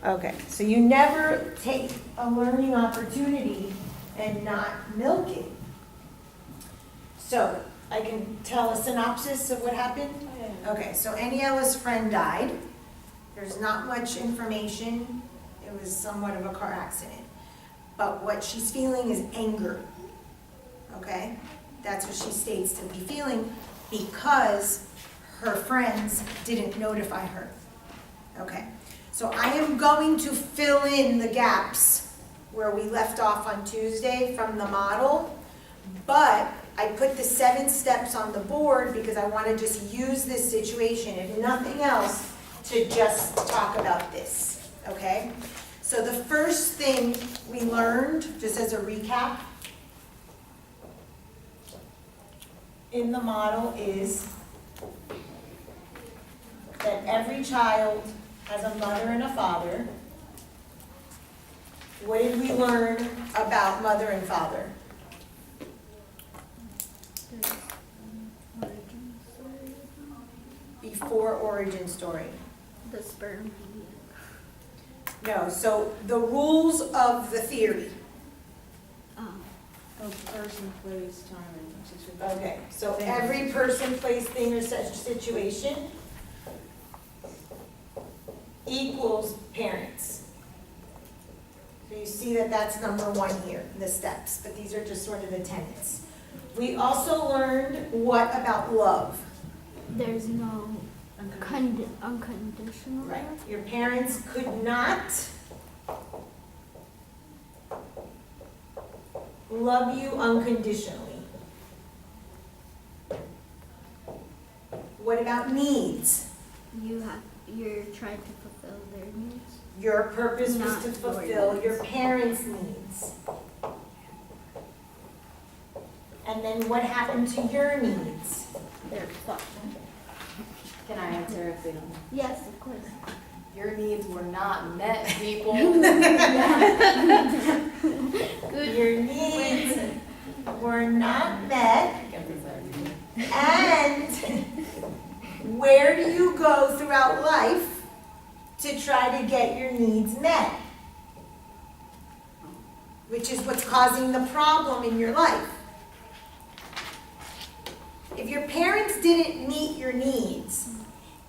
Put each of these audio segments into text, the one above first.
Okay, so you never take a learning opportunity and not milk it. So, I can tell a synopsis of what happened? Okay, so Aniela's friend died. There's not much information. It was somewhat of a car accident. But what she's feeling is anger. Okay? That's what she states to be feeling because her friends didn't notify her. Okay? So I am going to fill in the gaps where we left off on Tuesday from the model, but I put the 7 steps on the board because I want to just use this situation, if nothing else, to just talk about this, okay? So the first thing we learned, just as a recap, in the model is that every child has a mother and a father. What did we learn about mother and father? Before origin story. The sperm. No, so the rules of the theory. Of person, place, time, and situation. Okay, so every person, place, thing, or such situation equals parents. So you see that that's number 1 here, the steps, but these are just sort of the tenets. We also learned what about love? There's no unconditional Right. love. Your parents could not love you unconditionally. What about needs? You're trying to fulfill their needs. Your purpose was Not to your fulfill needs. your parents' needs. And then what happened to your needs? They're fucked. Can I answer if they don't? Yes, of course. Your needs were not met, people. Your needs were not met. And where do you go throughout life to try to get your needs met? Which is what's causing the problem in your life. If your parents didn't meet your needs,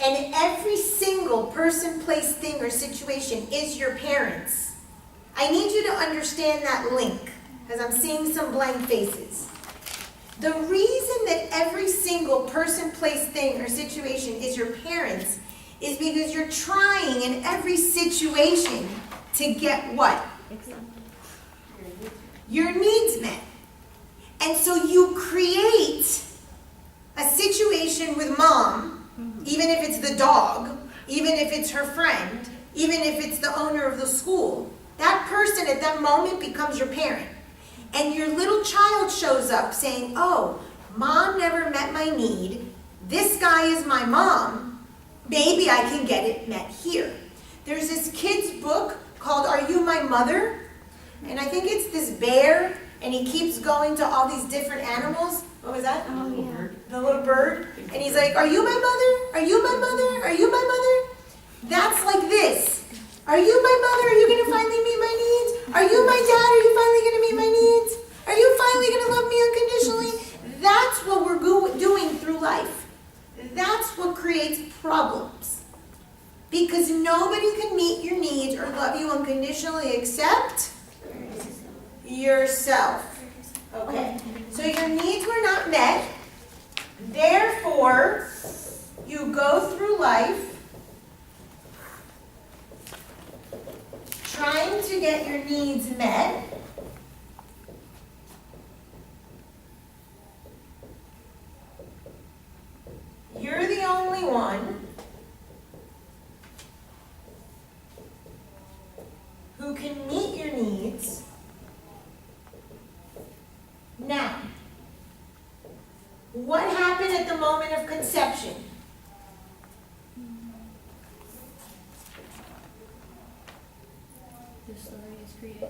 and every single person, place, thing, or situation is your parents, I need you to understand that link, because I'm seeing some blank faces. The reason that every single person, place, thing, or situation is your parents is because you're trying in every situation to get what? Exactly. Your needs met. And so you create a situation with mom, even if it's the dog, even if it's her friend, even if it's the owner of the school, that person at that moment becomes your parent. And your little child shows up saying, oh, mom never met my need, this guy is my mom, maybe I can get it met here. There's this kid's book called Are You My Mother? And I think it's this bear, and he keeps going to all these different animals. What was that? Oh, yeah. The little bird. And he's like, are you my mother? Are you my mother? Are you my mother? That's like this. Are you my mother? Are you going to finally meet my needs? Are you my dad? Are you finally going to meet my needs? Are you finally going to love me unconditionally? That's what we're doing through life. That's what creates problems. Because nobody can meet your needs or love you unconditionally except yourself. Okay, so your needs were not met. Therefore, you go through life trying to get your needs met. You're the only one who can meet your needs. Now, what happened at the moment of conception? The story is created.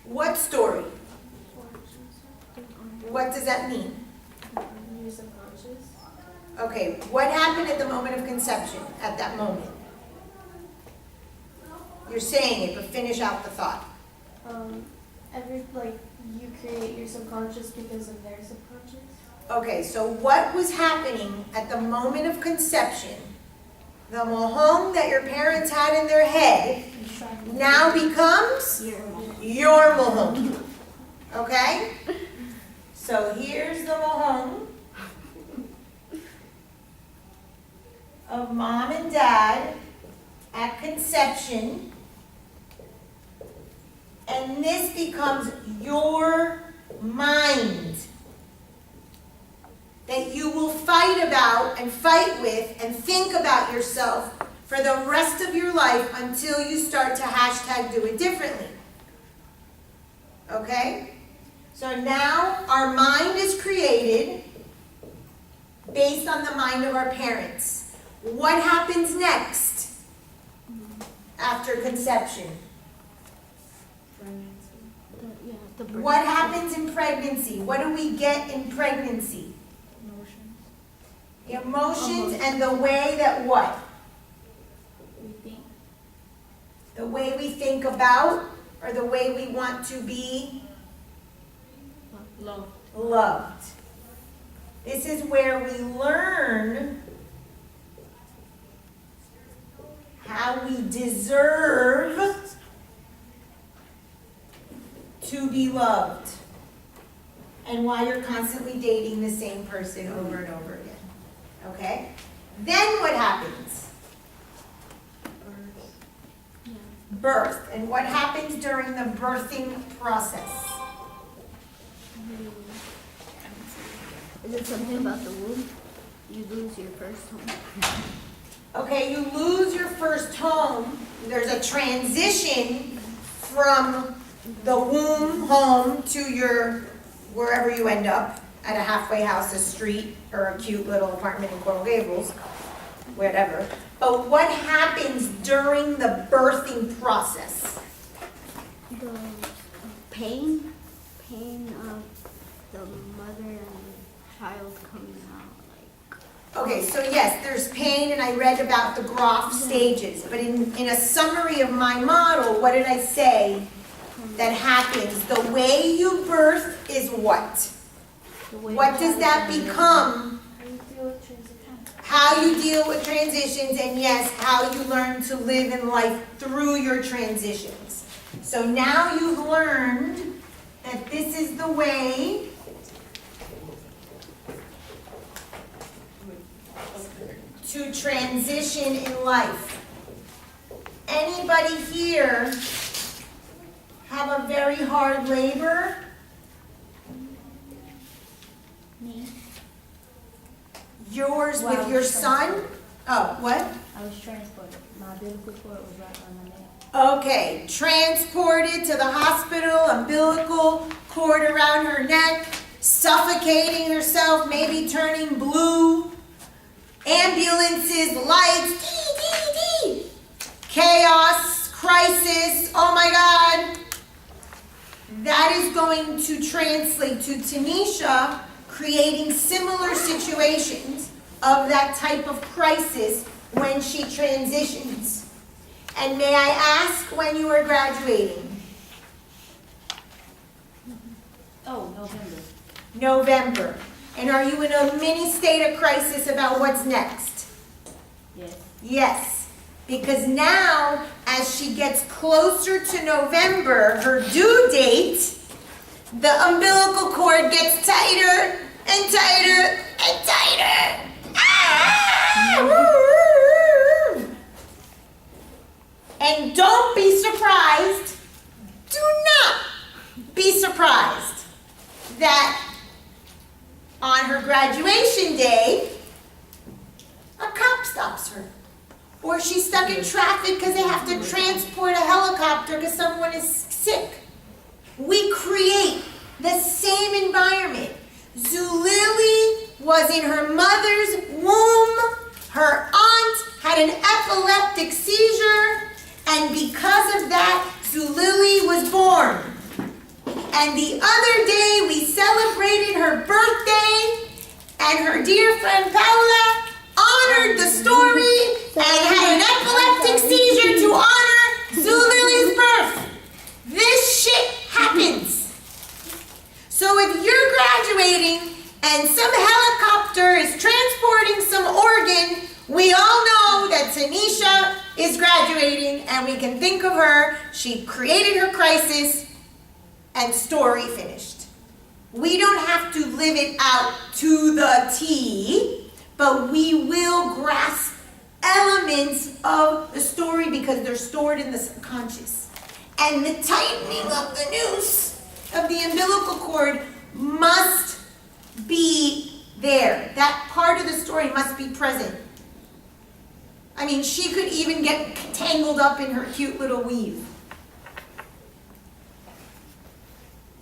What story? What does that mean? Your subconscious. Okay, what happened at the moment of conception, at that moment? You're saying it, but finish out the thought. You create your subconscious because of their subconscious. Okay, so what was happening at the moment of conception? The mohong that your parents had in their head now becomes your mohong. Okay? So here's the mohong of mom and dad at conception. And this becomes your mind that you will fight about and fight with and think about yourself for the rest of your life until you start to hashtag do it differently. Okay? So now our mind is created based on the mind of our parents. What happens next after conception? What happens in pregnancy? What do we get in pregnancy? Emotions and the way that what? We think. The way we think about or the way we want to be loved. This is where we learn how we deserve to be loved and why you're constantly dating the same person over and over again. Okay? Then what happens? Birth. And what happens during the birthing process? Is it something about the womb? You lose your first home. Okay, you lose your first home. There's a transition from the womb home to your wherever you end up, at a halfway house, a street, or a cute little apartment in Coral Gables, whatever. But what happens during the birthing process? The pain of the mother and the child coming out, Okay, so yes, there's pain, and I read about the Groff stages. But in a summary of my model, what did I say that happens? The way you birth is what? What does that become? How you deal with transitions, and yes, how you learn to live in life through your transitions. So now you've learned that this is the way to transition in life. Anybody here have a very hard labor? Me. Yours with your son? Oh, what? I was transported. My umbilical cord was wrapped around my neck. Okay, transported to the hospital, umbilical cord around her neck, suffocating herself, maybe turning blue. Ambulances, lights, dee, dee, dee. Chaos, crisis, oh my God. That is going to translate to Tanisha creating similar situations of that type of crisis when she transitions. And may I ask when you are graduating? Oh, November. November. And are you in a mini state of crisis about what's next? Yes. Yes. Because now, as she gets closer to November, her due date, the umbilical cord gets tighter and tighter and tighter. And don't be surprised, do not be surprised that on her graduation day, a cop stops her. Or she's stuck in traffic because they have to transport a helicopter because someone is sick. We create the same environment. Zulily was in her mother's womb. Her aunt had an epileptic seizure. And because of that, Zulily was born. And the other day we celebrated her So if you're graduating and some helicopter is transporting some organ, we all know that Tanisha is graduating and we can think of her. She created her crisis and story finished. We don't have to live it out to the T, but we will grasp elements of the story because they're stored in the subconscious. And the tightening of the noose of the umbilical cord must be there. That part of the story must be present. I mean, she could even get tangled up in her cute little weave.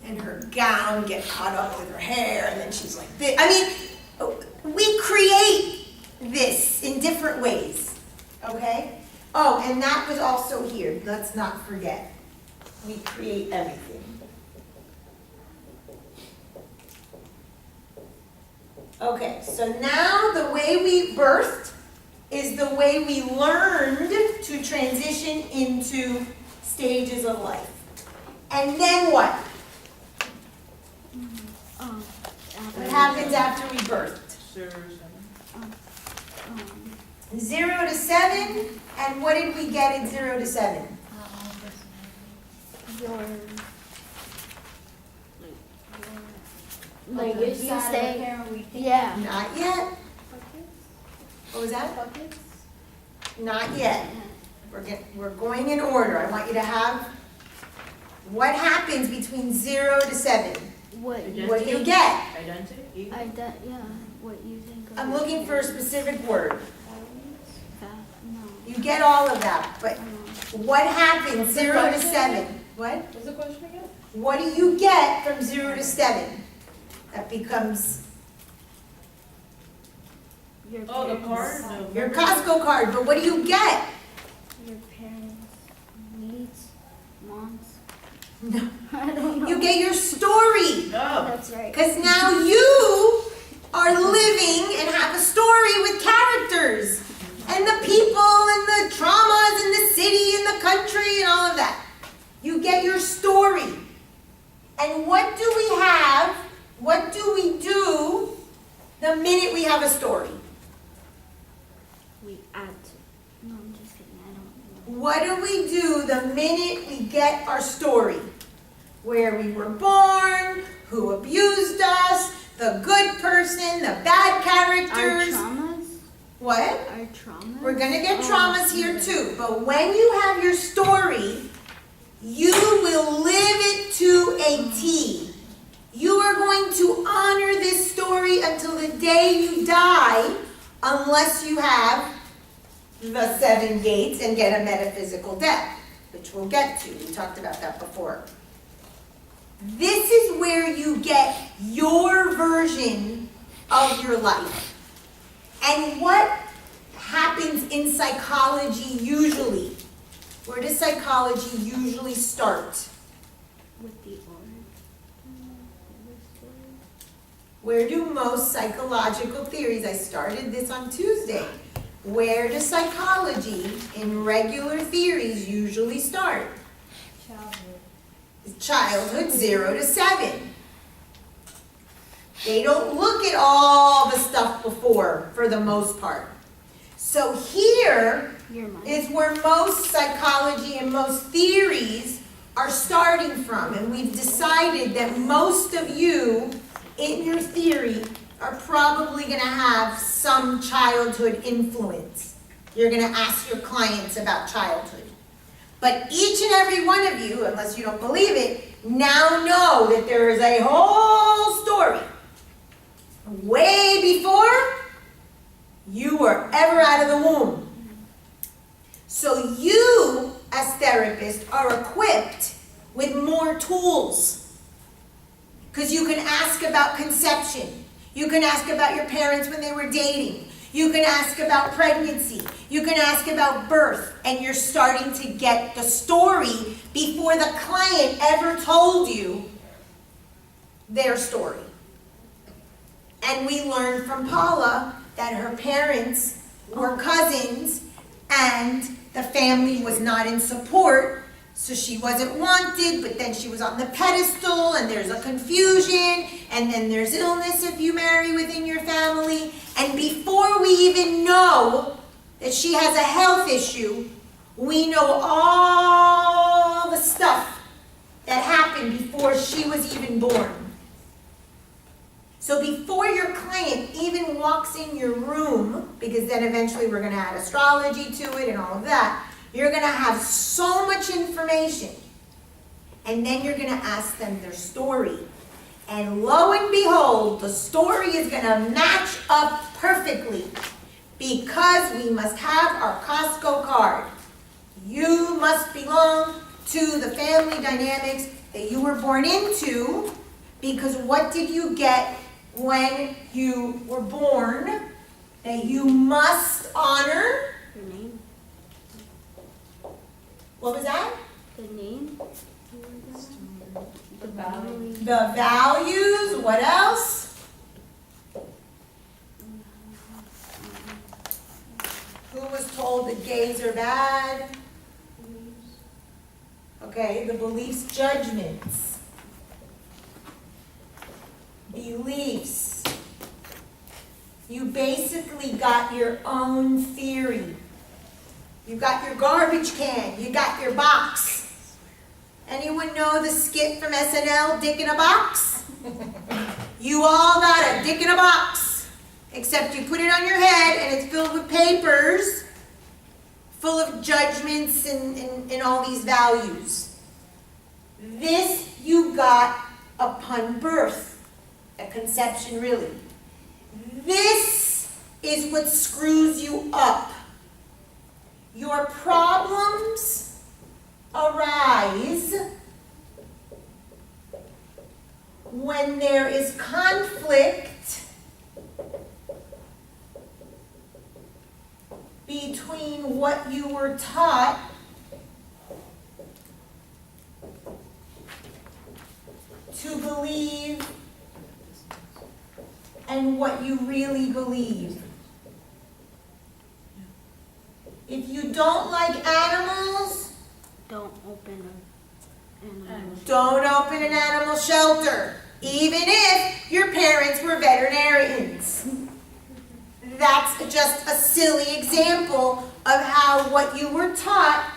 And her gown get caught up with her hair, and then she's like this. I mean, we create this in different ways, okay? Oh, and that was also here. Let's not forget. We create everything. Okay, so now the way we birthed is the way we learned to transition into stages of life. And then what? What happens after we birthed? 0 to 7, and what did we get in 0 to 7? Like Okay. which You side say- of the parent we think? Yeah. Not yet. Puppets? What was that? Puppets? Not yet. We're going in order. I want you to have what happens between 0 to 7. What you What do you think? get? Identity? Yeah, what you think of I'm it. looking for a specific word. No. You get all of that, but what happens What's the 0 to question 7? What? What's the question again? What do you get from 0 to 7? That becomes Your Oh, the parents- card? No. your Costco card, but what do you get? Your parents' needs, wants. No. I don't know. You get your story. No. That's right. Because now you are living and have a story with characters. And the people and the traumas and the city and the country and all of that. You get your story. And what do we have? What do we do the minute we have a story? We add to. No, I'm just kidding. I don't know. What do we do the minute we get our story? Where we were born, who abused us, the good person, the bad Our characters. traumas? What? Our traumas? We're gonna get Oh, traumas here okay. too, but when you have your story, you will live it to a T. You are going to honor this story until the day you die, unless you have the 7 gates and get a metaphysical death, which we'll get to. We talked about that before. This is where you get your version of your life. And what happens in psychology usually? Where does psychology usually start? With the origin of the story. Where do most psychological theories, I started this on Tuesday, where does psychology in regular theories usually start? Childhood 0 to 7. They don't look at all the stuff before, for the most part. So here Your mind. is where most psychology and most theories are starting from. And we've decided that most of you, in your theory, are probably going to have some childhood influence. You're going to ask your clients about childhood. But each and every one of you, unless you don't believe it, now know that there is a whole story way before you were ever out of the womb. So you, as therapists, are equipped with more tools. Because you can ask about conception. You can ask about your parents when they were dating. You can ask about pregnancy. You can ask about birth. And you're starting to get the story before the client ever told you their story. And we learned from Paula that her parents were cousins and the family was not in support So she wasn't wanted, but then she was on the pedestal, and there's a confusion, and then there's illness if you marry within your family. And before we even know that she has a health issue, we know all the stuff that happened before she was even born. So before your client even walks in your room, because then eventually we're going to add astrology to it and all of that, you're going to have so much information. And then you're going to ask them their story. And lo and behold, the story is going to match up perfectly, because we must have our Costco card. You must belong to the family dynamics that you were born into, because what did you get when you were born that you must honor? Your name. What was that? The name. The value. The values. What else? Who was told that gays are bad? Okay, the beliefs, judgments. Beliefs. You basically got your own theory. You got your garbage can. You got your box. Anyone know the skit from SNL, Dick in a Box? You all got a dick in a box, except you put it on your head and it's filled with papers full of judgments and all these values. This you got upon birth, at conception really. This is what screws you up. Your problems arise when there is conflict between what you were taught to believe and what you really believe. If you don't like animals, Don't open an animal. don't open an animal shelter, even if your parents were veterinarians. That's just a silly example of how what you were taught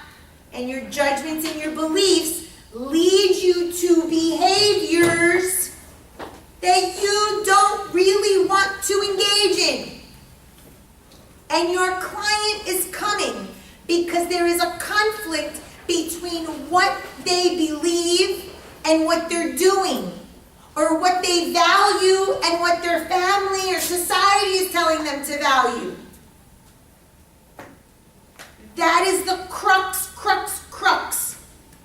and your judgments and your beliefs lead you to behaviors that you don't really want to engage in. And your client is coming because there is a conflict between what they believe and what they're doing, or what they value and what their family or society is telling them to value. That is the crux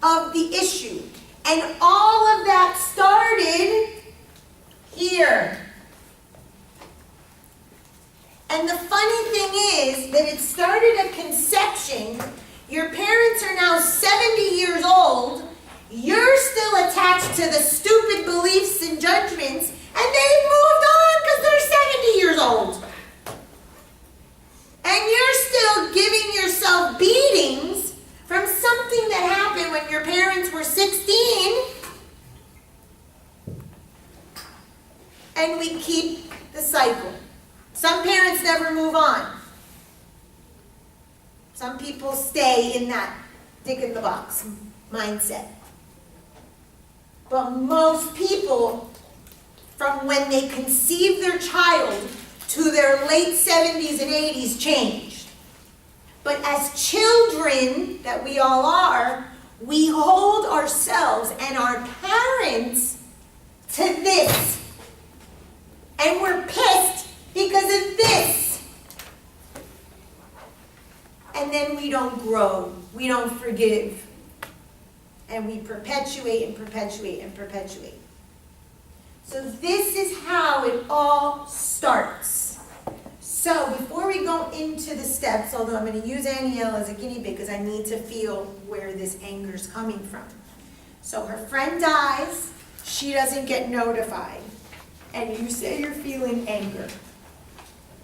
of the issue. And all of that started here. And the funny thing is that it started at conception. Your parents are now 70 years old. You're still attached to the stupid beliefs and judgments, and they've moved on because they're 70 years old. And you're still giving yourself beatings from something that happened when your parents were 16. And we keep the cycle. Some parents never move on. Some people stay in that dick in the box mindset. But most people, from when they conceive their child to their late 70s and 80s, changed. But as children, that we all are, we hold ourselves and our parents to this. And we're pissed because of this. And then we don't grow, we don't forgive. And we perpetuate and perpetuate and perpetuate. So this is how it all starts. So before we go into the steps, although I'm going to use Anielle as a guinea pig because I need to feel where this anger is coming from. So her friend dies, she doesn't get notified. And you say you're feeling anger.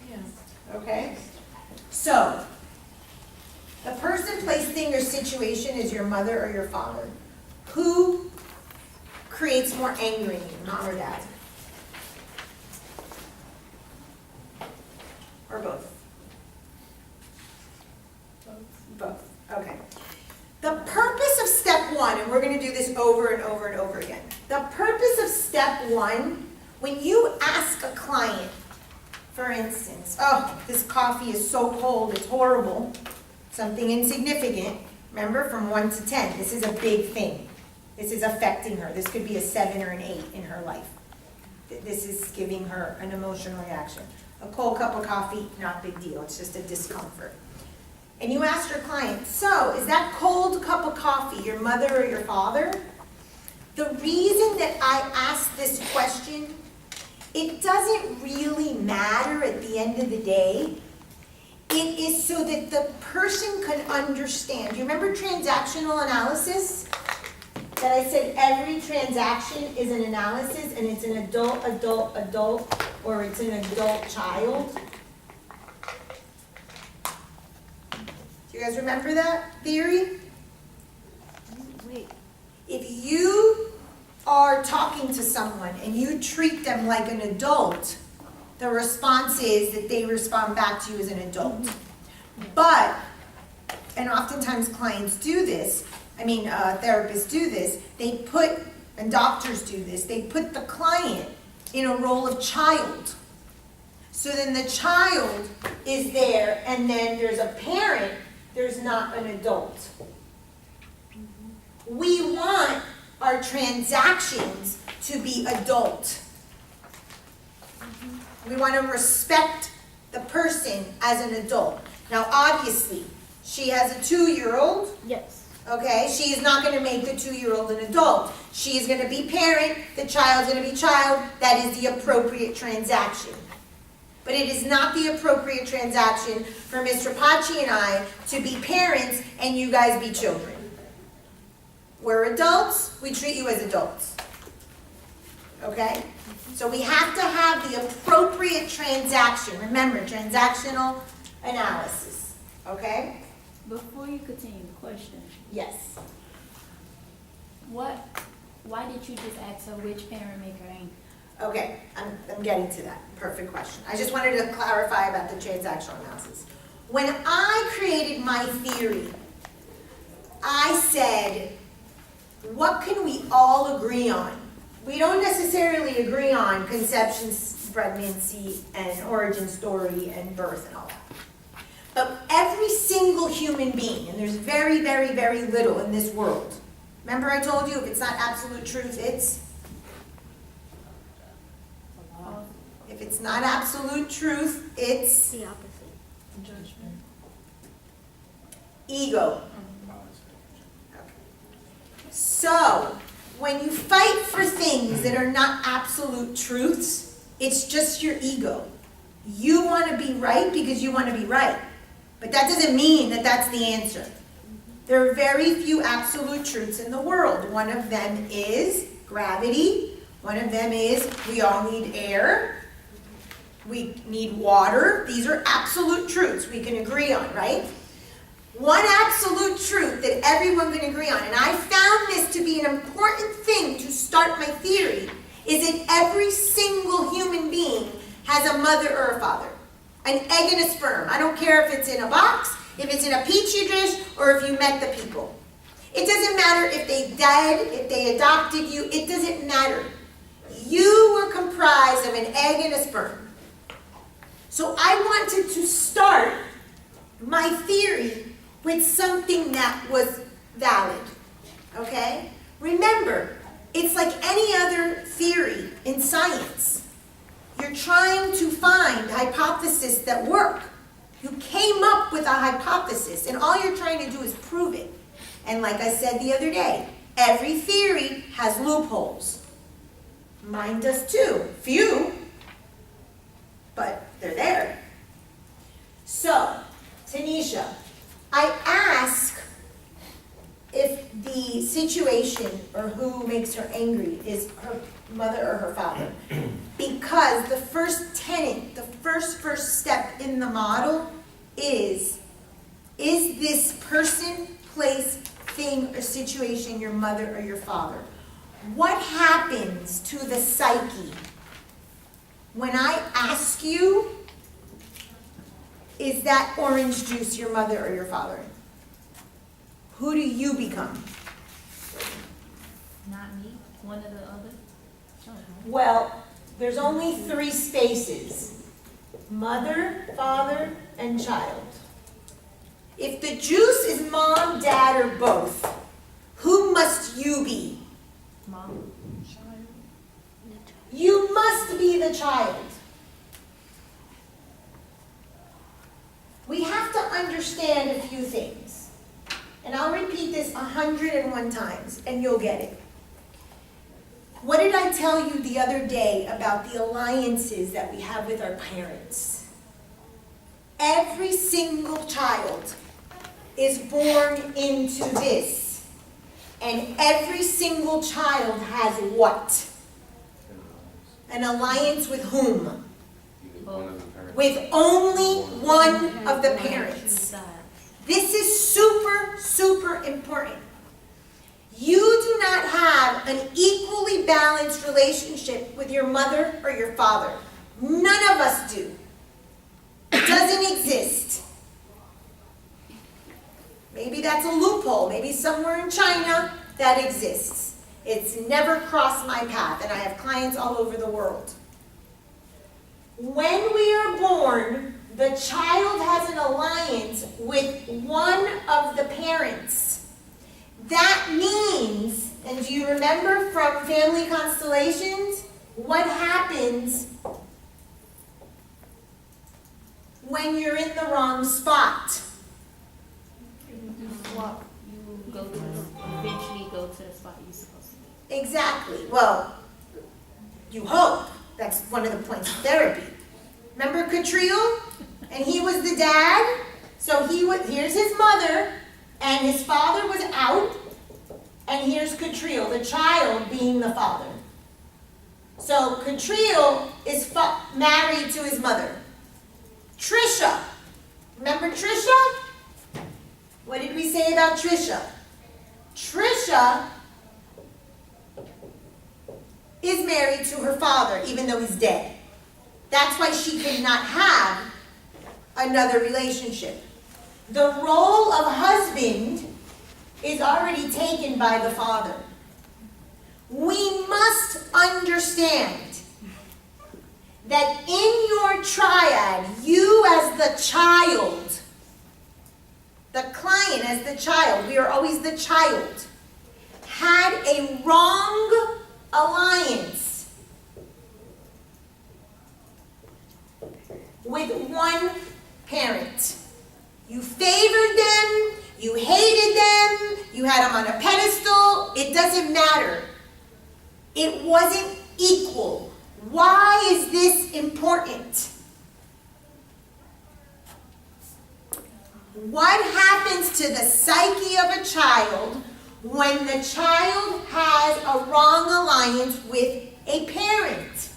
Yes. Okay? So, The person, place, thing, or situation is your mother or your father. Who creates more anger in you, mom or dad? Or both? Both, okay. The purpose of step one, and we're going to do this over and over and over again. The purpose of step one, when you ask a client, for instance, oh, this coffee is so cold, it's horrible, something insignificant, remember, from 1 to 10, this is a big thing. This is affecting her. This could be a 7 or an 8 in her life. This is giving her an emotional reaction. A cold cup of coffee, not a big deal, it's just a discomfort. And you ask your client, so is that cold cup of coffee your mother or your father? The reason that I ask this question, it doesn't really matter at the end of the day. It is so that the person can understand. You remember transactional analysis? That I said every transaction is an analysis and it's an adult, or it's an adult child. Do you guys remember that theory? Wait. If you are talking to someone and you treat them like an adult, the response is that they respond back to you as an adult. But, and oftentimes clients do this, therapists do this, and doctors do this, they put the client in a role of child. So then the child is there, and then there's a parent, there's not an adult. We want our transactions to be adult. We want to respect the person as an adult. Now, obviously, she has a 2-year-old. Yes. Okay, she is not going to make the 2-year-old an adult. She is going to be parent, the child's going to be child. That is the appropriate transaction. But it is not the appropriate transaction for Mr. Pachi and I to be parents and you guys be children. We're adults, we treat you as adults. Okay? So we have to have the appropriate transaction. Remember, transactional analysis. Okay? Before you continue the question, Yes. why did you just ask her which parent make her angry? Okay, I'm getting to that. Perfect question. I just wanted to clarify about the transactional analysis. When I created my theory, I said, what can we all agree on? We don't necessarily agree on conception, pregnancy, and origin story, and birth, and all that. But every single human being, and there's very, very, very little in this world. Remember I told you, if it's not absolute truth, it's? If it's not absolute truth, it's? The opposite. Judgment. Ego. Okay. So, when you fight for things that are not absolute truths, it's just your ego. You want to be right because you want to be right. But that doesn't mean that that's the answer. There are very few absolute truths in the world. One of them is gravity. One of them is we all need air. We need water. These are absolute truths we can agree on, right? One absolute truth that everyone can agree on, and I found this to be an important thing to start my theory, is that every single human being has a mother or a father. An egg and a sperm. I don't care if it's in a box, if it's in a petri dish, or if you met the people. It doesn't matter if they died, if they adopted you, it doesn't matter. You were comprised of an egg and a sperm. So I wanted to start my theory with something that was valid, okay? Remember, it's like any other theory in science. You're trying to find hypotheses that work. You came up with a hypothesis, and all you're trying to do is prove it. And like I said the other day, every theory has loopholes. Mine does too. Few, but they're there. So, Tanisha, I ask if the situation or who makes her angry is her mother or her father. Because the first tenet, the first step in the model is Is this person, place, thing, or situation your mother or your father? What happens to the psyche when I ask you, is that orange juice your mother or your father? Who do you become? Not me, one or the other. Well, there's only 3 spaces: mother, father, and child. If the juice is mom, dad, or both, who must you be? Mom. You must be the child. We have to understand a few things. And I'll repeat this 101 times, and you'll get it. What did I tell you the other day about the alliances that we have with our parents? Every single child is born into this. And every single child has what? An alliance with whom? With only one of the parents. This is super, super important. You do not have an equally balanced relationship with your mother or your father. None of us do. It doesn't exist. Maybe that's a loophole. Maybe somewhere in China that exists. It's never crossed my path, and I have clients all over the world. When we are born, the child has an alliance with one of the parents. That means, and do you remember from family constellations, what happens when you're in the wrong spot? You go to, eventually go to the spot you're supposed to be. Exactly. Well, you hope. That's one of the points of therapy. Remember Catriel? And he was the dad. So here's his mother, and his father was out. And here's Catriel, the child being the father. So Catriel is married to his mother. Trisha. Remember Trisha? What did we say about Trisha? Trisha is married to her father, even though he's dead. That's why she could not have another relationship. The role of husband is already taken by the father. We must understand that in your triad, you as the child, the client as the child, we are always the child, had a wrong alliance with one parent. You favored them, you hated them, you had them on a pedestal, it doesn't matter. It wasn't equal. Why is this important? What happens to the psyche of a child when the child has a wrong alliance with a parent?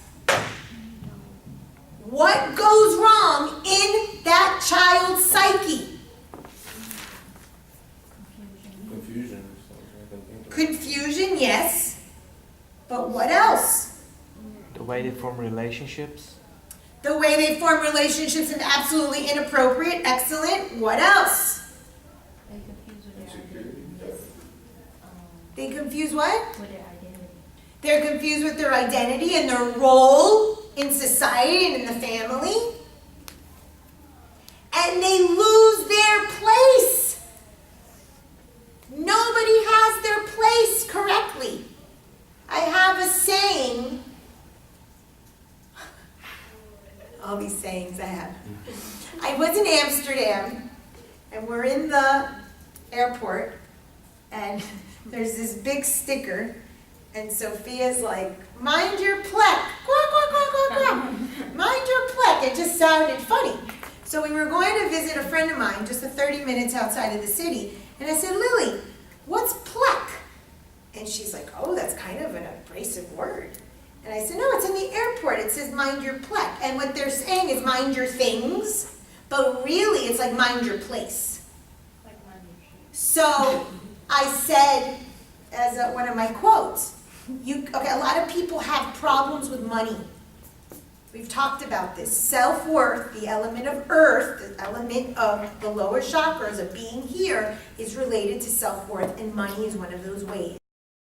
What goes wrong in that child's psyche? Confusion. Confusion, yes. But what else? The way they form relationships. The way they form relationships is absolutely inappropriate. Excellent. What else? They confuse with their identity. They confuse what? With their identity. They're confused with their identity and their role in society and in the family. And they lose their place. Nobody has their place correctly. I have a saying. All these sayings I have. I was in Amsterdam, and we're in the airport, and there's this big sticker, and Sophia's like, mind your plek, quack, quack, quack, quack, quack. Mind your plek. It just sounded funny. So we were going to visit a friend of mine, just 30 minutes outside of the city, and I said, Lily, what's plek? And she's like, oh, that's kind of an abrasive word. And I said, no, it's in the airport. It says mind your plek. And what they're saying is mind your things, but really it's like mind your place. So I said, as one of my quotes, a lot of people have problems with money. We've talked about this. Self-worth, the element of earth, the element of the lower chakras of being here, is related to self-worth, and money is one of those ways.